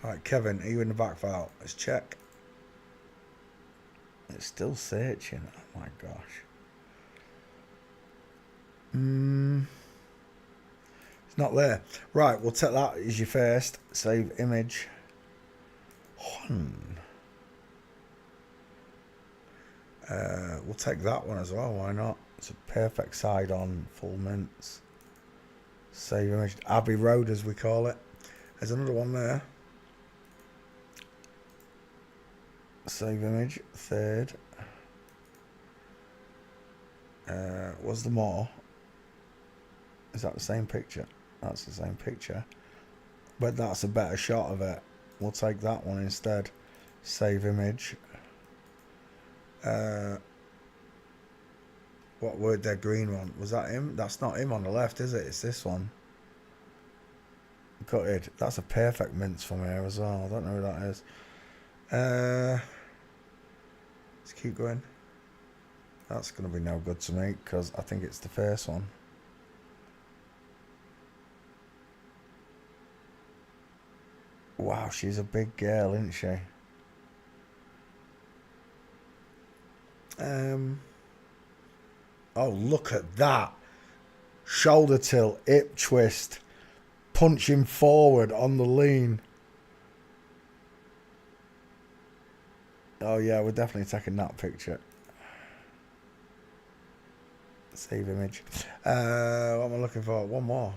Alright, Kevin, are you in the back file? Let's check. It's still searching. Oh my gosh. It's not there. Right, we'll take that as your first. Save image. We'll take that one as well. Why not? It's a perfect side on full mints. Save image. Abbey Road, as we call it. There's another one there. Save image. Third. Was there more? Is that the same picture? That's the same picture. But that's a better shot of it. We'll take that one instead. Save image. What word there? Green one. Was that him? That's not him on the left, is it? It's this one. Gutted. That's a perfect mince from here as well. I don't know who that is. Let's keep going. That's going to be no good to me because I think it's the first one. Wow, she's a big girl, isn't she? Oh, look at that. Shoulder tilt, hip twist, punching forward on the lean. Oh yeah, we're definitely taking that picture. Save image. What am I looking for? One more.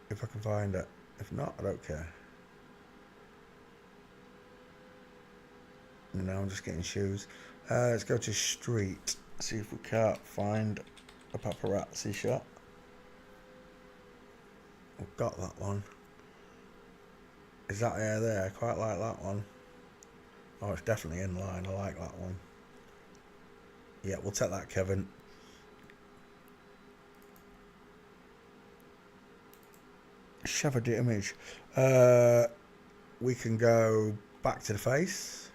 If I can find it. If not, I don't care. No, I'm just getting shoes. Let's go to street. See if we can't find a paparazzi shot. We've got that one. Is that hair there? I quite like that one. Oh, it's definitely in line. I like that one. Yeah, we'll take that, Kevin. Shove the image. We can go back to the face.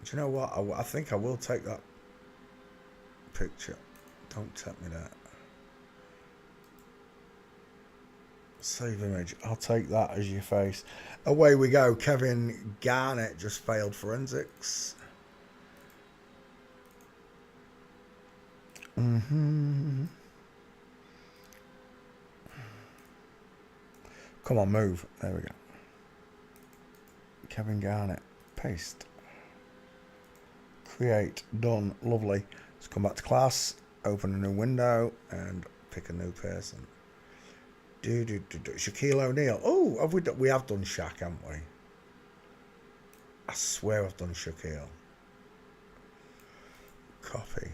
Do you know what? I think I will take that picture. Don't take me that. Save image. I'll take that as your face. Away we go. Kevin Garnett just failed forensics. Come on, move. There we go. Kevin Garnett. Paste. Create. Done. Lovely. Let's come back to class. Open a new window and pick a new person. Shaquille O'Neal. Oh, we have done Shaq, haven't we? I swear I've done Shaquille. Copy.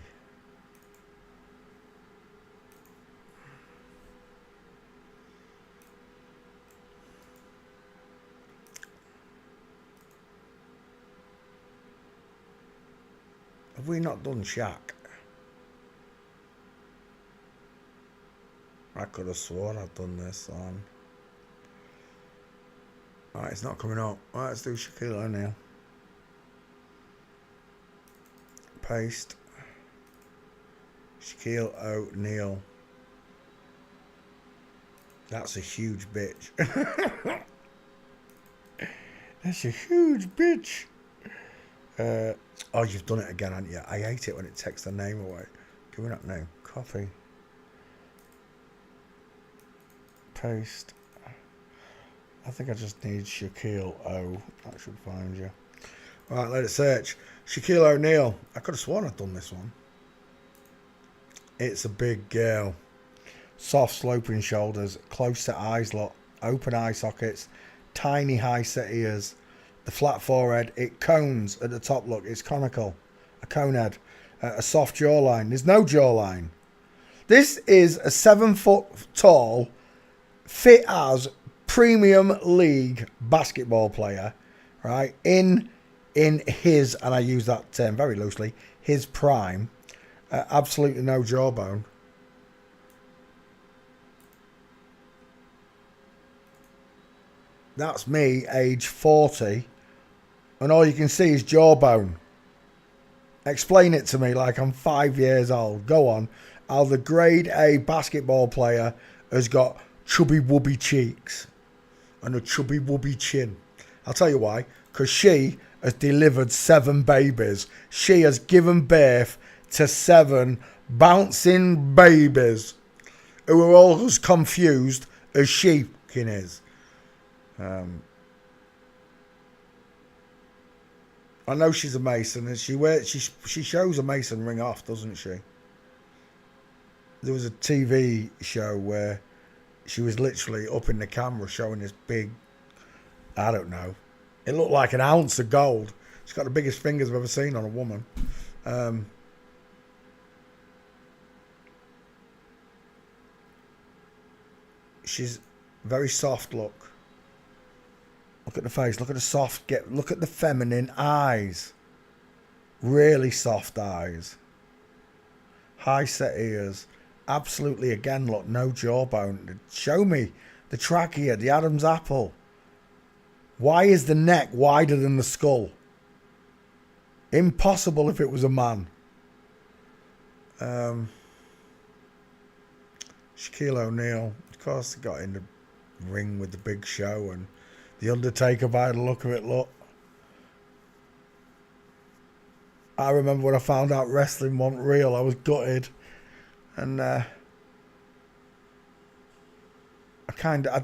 Have we not done Shaq? I could have sworn I'd done this one. Alright, it's not coming up. Alright, let's do Shaquille O'Neal. Paste. Shaquille O'Neal. That's a huge bitch. That's a huge bitch. Oh, you've done it again, haven't you? I hate it when it takes the name away. Give me that name. Copy. Paste. I think I just need Shaquille O. That should find you. Right, let it search. Shaquille O'Neal. I could have sworn I'd done this one. It's a big girl. Soft sloping shoulders. Close to eyes lot. Open eye sockets. Tiny high set ears. The flat forehead. It cones at the top. Look, it's conical. A cone head. A soft jawline. There's no jawline. This is a 7 foot tall, fit as Premium League basketball player, right? In his, and I use that term very loosely, his prime. Absolutely no jawbone. That's me, age 40, and all you can see is jawbone. Explain it to me like I'm 5 years old. Go on. how the grade A basketball player has got chubby wubby cheeks and a chubby wubby chin. I'll tell you why. Because she has delivered 7 babies. She has given birth to 7 bouncing babies who are all as confused as she is. I know she's a Mason, and she shows a Mason ring off, doesn't she? There was a TV show where she was literally up in the camera showing this big, I don't know, it looked like an ounce of gold. She's got the biggest fingers I've ever seen on a woman. She's very soft look. Look at the face. Look at the soft. Look at the feminine eyes. Really soft eyes. High set ears. Absolutely, again, look, no jawbone. Show me the trachea, the Adam's apple. Why is the neck wider than the skull? Impossible if it was a man. Shaquille O'Neal, of course, got in the ring with the Big Show, and the Undertaker, by the look of it, look. I remember when I found out wrestling wasn't real, I was gutted. And I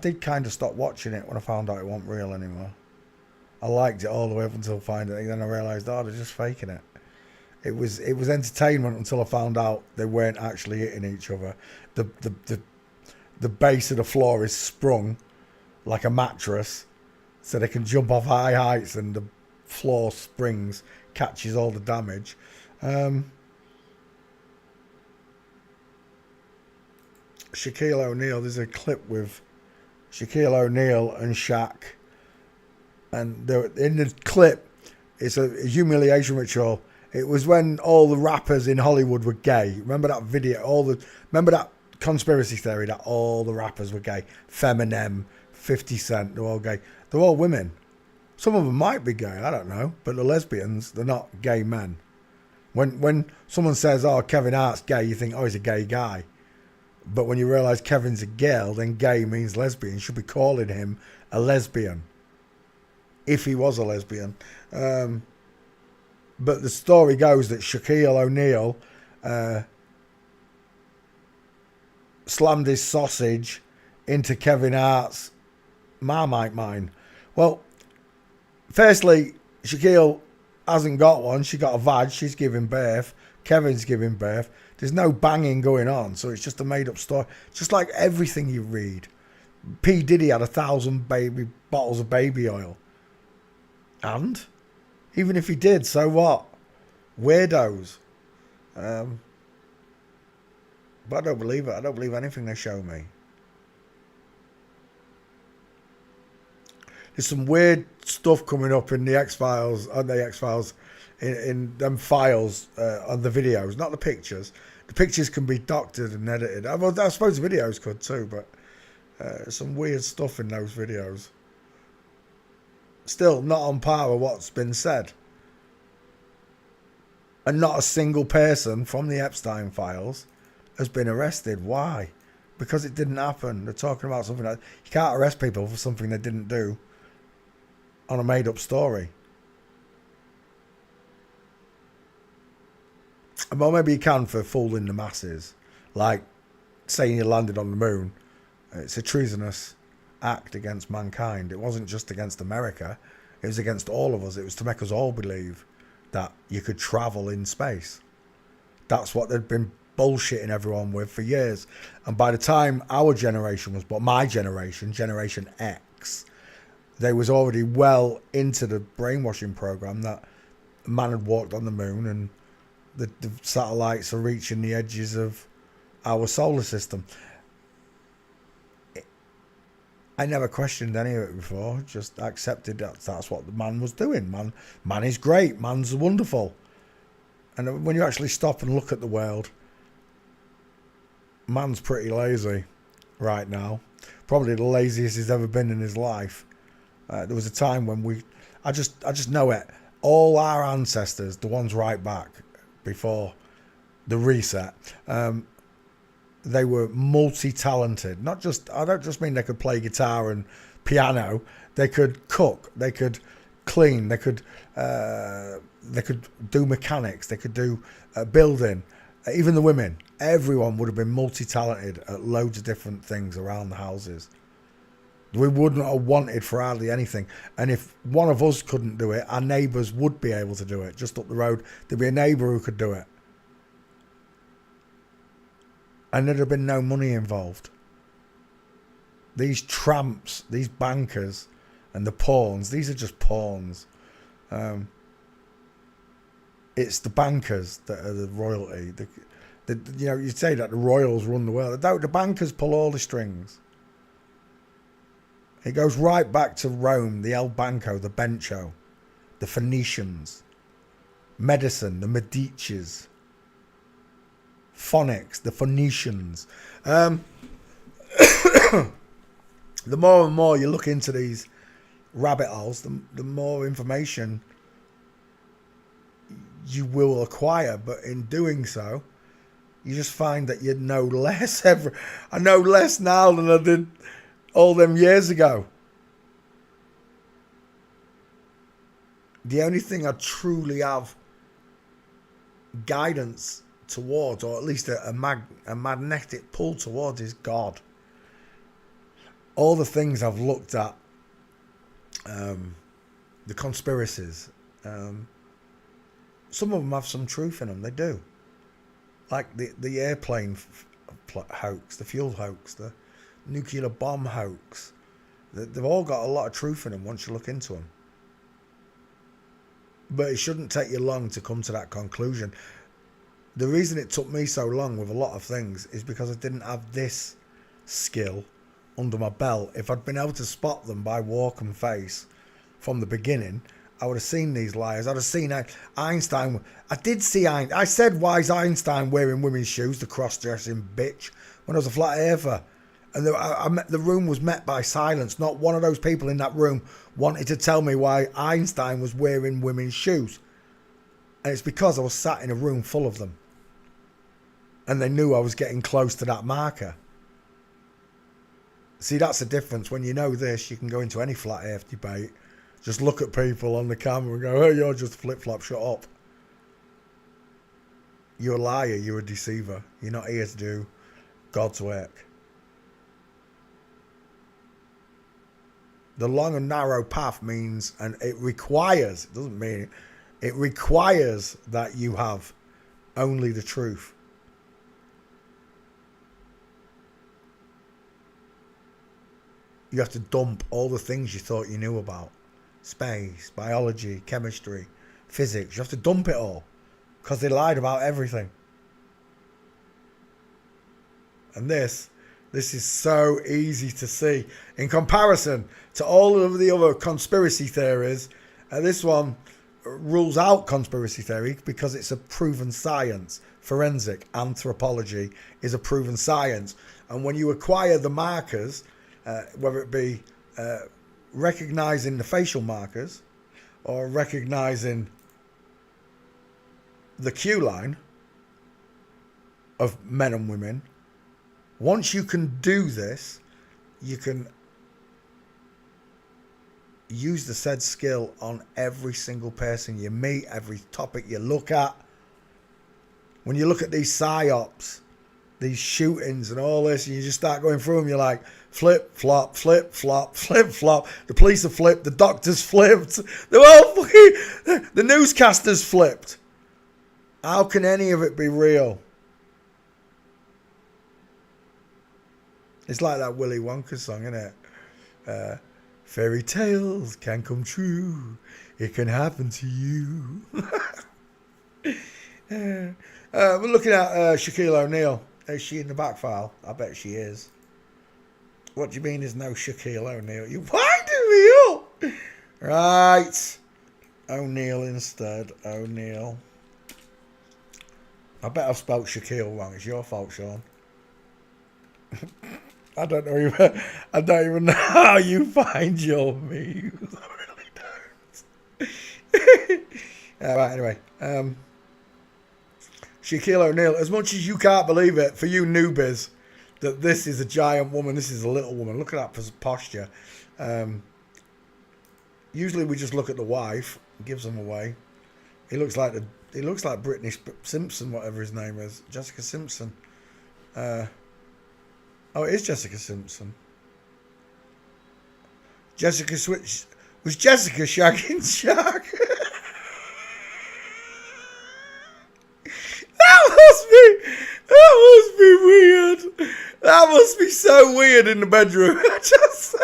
did kind of stop watching it when I found out it wasn't real anymore. I liked it all the way up until finding it. Then I realised, oh, they're just faking it. It was entertainment until I found out they weren't actually hitting each other. The base of the floor is sprung like a mattress, so they can jump off high heights, and the floor springs, catches all the damage. Shaquille O'Neal, there's a clip with Shaquille O'Neal and Shaq, and in the clip, it's a humiliation ritual. It was when all the rappers in Hollywood were gay. Remember that video? Remember that conspiracy theory that all the rappers were gay? Eminem, 50 Cent, they're all gay. They're all women. Some of them might be gay, I don't know, but the lesbians, they're not gay men. When someone says, oh, Kevin Hart's gay, you think, oh, he's a gay guy. But when you realise Kevin's a girl, then gay means lesbian. You should be calling him a lesbian. If he was a lesbian. But the story goes that Shaquille O'Neal slammed his sausage into Kevin Hart's Marmite mine. Well, firstly, Shaquille hasn't got one. She got a vag. She's giving birth. Kevin's giving birth. There's no banging going on, so it's just a made-up story. Just like everything you read. P. Diddy had 1,000 bottles of baby oil. And? Even if he did, so what? Weirdos. But I don't believe it. I don't believe anything they show me. There's some weird stuff coming up in the X-Files, in them files on the videos, not the pictures. The pictures can be doctored and edited. I suppose the videos could too, but some weird stuff in those videos. Still not on par with what's been said. And not a single person from the Epstein files has been arrested. Why? Because it didn't happen. They're talking about something like, you can't arrest people for something they didn't do on a made-up story. Well, maybe you can for fooling the masses. Like saying you landed on the moon. It's a treasonous act against mankind. It wasn't just against America. It was against all of us. It was to make us all believe that you could travel in space. That's what they'd been bullshitting everyone with for years. And by the time our generation was born, my generation, Generation X, they was already well into the brainwashing program that man had walked on the moon and the satellites are reaching the edges of our solar system. I never questioned any of it before, just accepted that that's what the man was doing. Man is great, man's wonderful. And when you actually stop and look at the world, man's pretty lazy right now. Probably the laziest he's ever been in his life. There was a time when I just know it. All our ancestors, the ones right back before the reset, They were multi-talented. Not just, I don't just mean they could play guitar and piano. They could cook. They could clean. They could do mechanics. They could do building. Even the women. Everyone would have been multi-talented at loads of different things around the houses. We wouldn't have wanted for hardly anything. And if one of us couldn't do it, our neighbours would be able to do it. Just up the road, there'd be a neighbour who could do it. And there'd have been no money involved. These tramps, these bankers, and the pawns, these are just pawns. It's the bankers that are the royalty. You know, you'd say that the royals run the world. The bankers pull all the strings. It goes right back to Rome, the El Banco, the Bencho, the Phoenicians, medicine, the Medicis, phonics, the Phoenicians. The more and more you look into these rabbit holes, the more information you will acquire. But in doing so, you just find that you know less. I know less now than I did all them years ago. The only thing I truly have guidance towards, or at least a magnetic pull towards, is God. All the things I've looked at, the conspiracies, some of them have some truth in them. They do. Like the airplane hoax, the fuel hoax, the nuclear bomb hoax. They've all got a lot of truth in them once you look into them. But it shouldn't take you long to come to that conclusion. The reason it took me so long with a lot of things is because I didn't have this skill under my belt. If I'd been able to spot them by walk and face from the beginning, I would have seen these liars. I'd have seen Einstein. I did see Einstein. I said, why is Einstein wearing women's shoes, the cross-dressing bitch, when I was a flat earther? And the room was met by silence. Not one of those people in that room wanted to tell me why Einstein was wearing women's shoes. And it's because I was sat in a room full of them. And they knew I was getting close to that marker. See, that's the difference. When you know this, you can go into any flat earth debate. Just look at people on the camera and go, hey, you're just a flip-flop, shut up. You're a liar, you're a deceiver. You're not here to do God's work. The long and narrow path means, and it requires, it doesn't mean, it requires that you have only the truth. You have to dump all the things you thought you knew about. Space, biology, chemistry, physics. You have to dump it all. Because they lied about everything. And this is so easy to see. In comparison to all of the other conspiracy theories, this one rules out conspiracy theory because it's a proven science. Forensic anthropology is a proven science. And when you acquire the markers, whether it be recognizing the facial markers or recognizing the Q line of men and women, once you can do this, you can use the said skill on every single person you meet, every topic you look at. When you look at these psyops, these shootings and all this, and you just start going through them, you're like, flip, flop, flip, flop, flip, flop. The police have flipped, the doctors flipped, they're all fucking, the newscasters flipped. How can any of it be real? It's like that Willy Wonka song, isn't it? Fairy tales can come true. It can happen to you. We're looking at Shaquille O'Neal. Is she in the back file? I bet she is. What do you mean there's no Shaquille O'Neal? You winding me up. Right. O'Neal instead. O'Neal. I bet I've spelt Shaquille wrong. It's your fault, Sean. I don't even know how you find your memes. I really don't. Right, anyway. Shaquille O'Neal, as much as you can't believe it, for you newbies, that this is a giant woman, this is a little woman. Look at that posture. Usually we just look at the wife, gives them away. He looks like Brittany Simpson, whatever his name is, Jessica Simpson. Oh, it is Jessica Simpson. Jessica switch was Jessica shagging Shaq. That must be weird. That must be so weird in the bedroom. Just saying.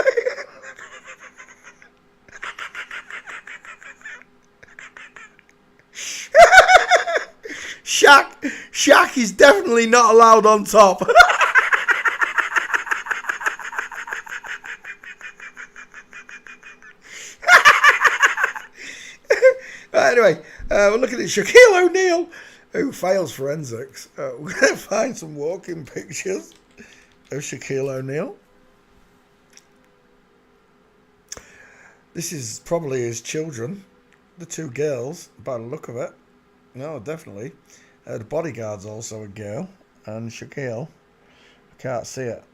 Shaq is definitely not allowed on top. Anyway, we're looking at Shaquille O'Neal, who fails forensics. We're going to find some walking pictures of Shaquille O'Neal. This is probably his children, the two girls, by the look of it. No, definitely. The bodyguard's also a girl, and Shaquille. I can't see it.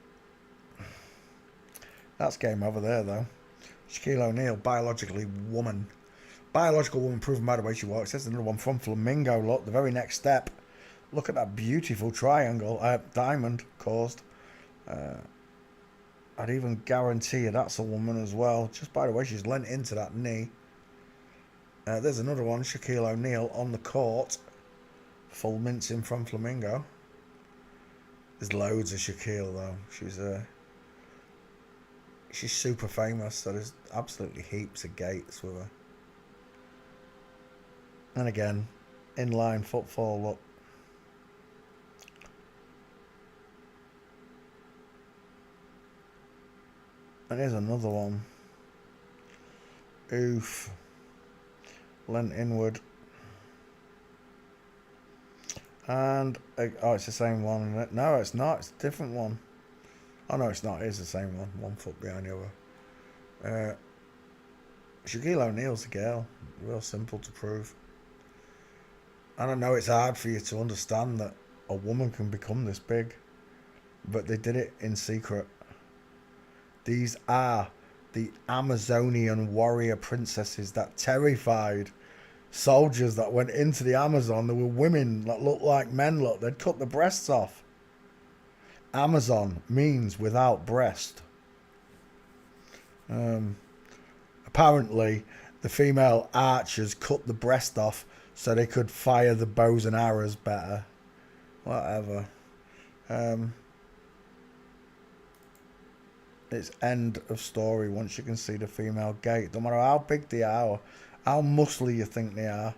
That's game over there, though. Shaquille O'Neal, biologically woman. Biological woman proven by the way she walks. There's another one from Flamingo. Look, the very next step. Look at that beautiful triangle, diamond caused. I'd even guarantee you that's a woman as well. Just by the way she's leant into that knee. There's another one, Shaquille O'Neal on the court. Full mincing from Flamingo. There's loads of Shaquille though. She's super famous, so there's absolutely heaps of gates with her. And again, inline footfall, look. And here's another one. Oof. Lent inward. And, oh, it's the same one, isn't it? No, it's not. It's a different one. Oh, no, it's not. It is the same one. 1 foot behind the other. Shaquille O'Neal's a girl. Real simple to prove. And I know it's hard for you to understand that a woman can become this big. But they did it in secret. These are the Amazonian warrior princesses that terrified soldiers that went into the Amazon. There were women that looked like men. Look, they'd cut the breasts off. Amazon means without breast. Apparently, the female archers cut the breast off so they could fire the bows and arrows better. Whatever. It's end of story once you can see the female gate. No matter how big they are or how muscly you think they are,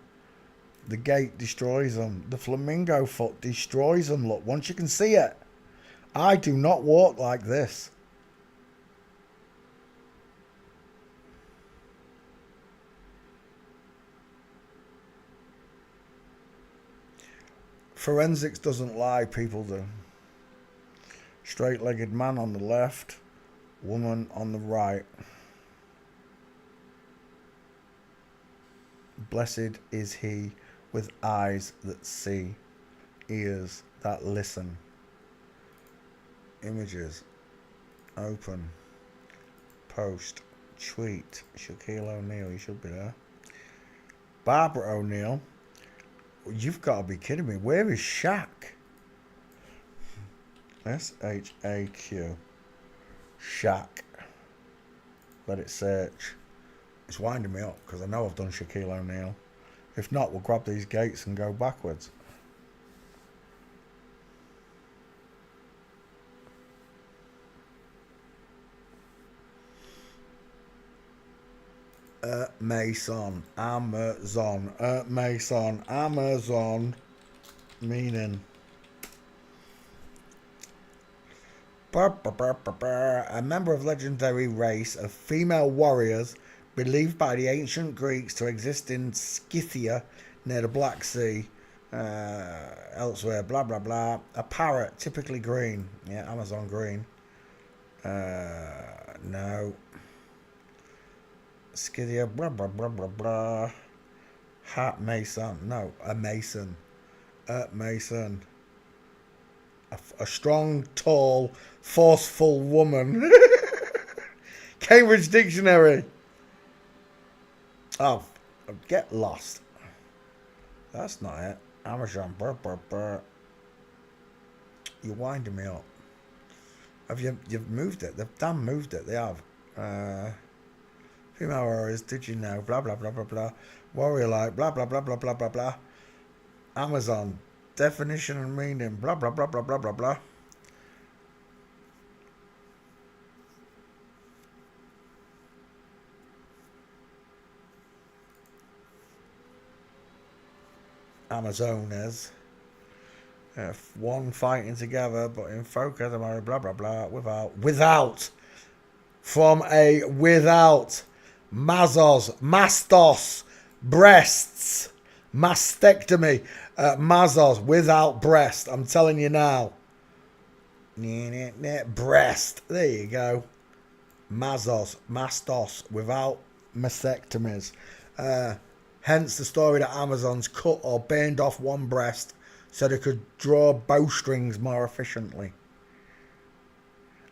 the gate destroys them. The flamingo foot destroys them. Look, once you can see it. I do not walk like this. Forensics doesn't lie, people do. Straight-legged man on the left, woman on the right. Blessed is he with eyes that see, ears that listen. Images, open, post, tweet. Shaquille O'Neal, you should be there. Barbara O'Neal. You've got to be kidding me. Where is Shaq? S-H-A-Q. Shaq. Let it search. It's winding me up because I know I've done Shaquille O'Neal. If not, we'll grab these gates and go backwards. Mason, Amazon, Mason, Amazon, meaning. A member of legendary race of female warriors believed by the ancient Greeks to exist in Scythia near the Black Sea, elsewhere, blah, blah, blah. A parrot, typically green. Yeah, Amazon green. No. Scythia, blah, blah, blah, blah, blah. Hat mason. No, a mason. Mason. A strong, tall, forceful woman. Cambridge Dictionary. Oh, get lost. That's not it. Amazon. Burr, burr, burr. You're winding me up. You've moved it? They've damn moved it. They have. Female warriors. Did you know? Blah blah blah blah blah. Warrior like. Blah blah blah blah blah blah blah. Amazon. Definition and meaning. Blah blah blah blah blah blah blah. Amazonas. One fighting together, but in focus, blah blah blah. Without. From a without. Mazos. Mastos. Breasts. Mastectomy. Mazos. Without breast. I'm telling you now. Breast. There you go. Mazos. Mastos. Without mastectomies. Hence the story that Amazons cut or burned off one breast so they could draw bowstrings more efficiently.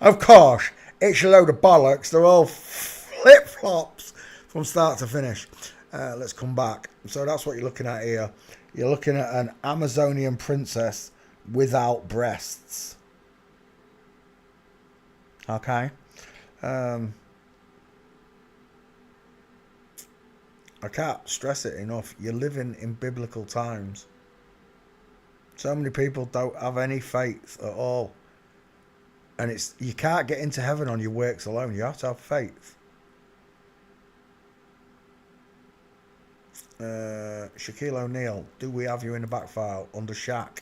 Of course, it's a load of bollocks. They're all flip-flops from start to finish. Let's come back. So that's what you're looking at here. You're looking at an Amazonian princess without breasts. Okay. I can't stress it enough. You're living in biblical times. So many people don't have any faith at all. And you can't get into heaven on your works alone. You have to have faith. Shaquille O'Neal. Do we have you in the back file under Shaq?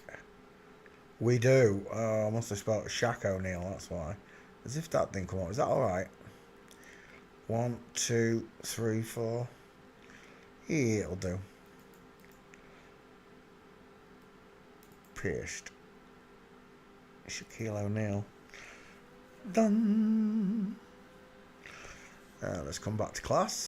We do. I must have spelled Shaq O'Neal. That's why. As if that didn't come up. Is that alright? 1, 2, 3, 4. Yeah, it'll do. Pierced. Shaquille O'Neal. Done. Let's come back to class.